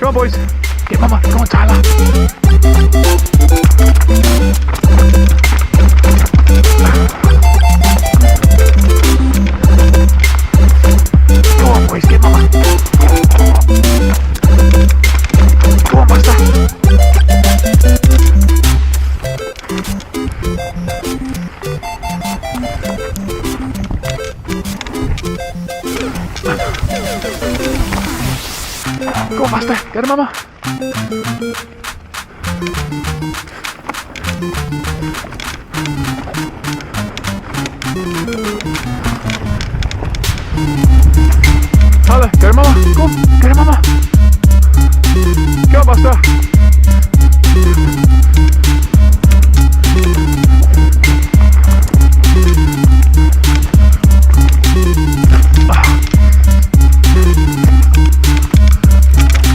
Come on, boys. Get Mama. Come on, Tyler. Come on, boys. Get Mama. Come on, Buster. Go faster, get her, Mama. Tyler, get her, Mama. Go, get her, Mama. Come on, Buster.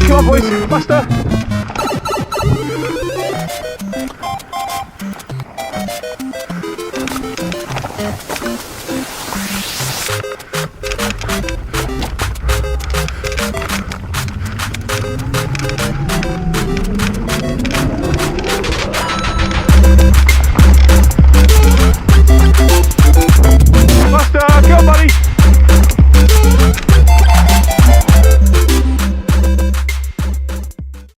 Come on, boys, faster!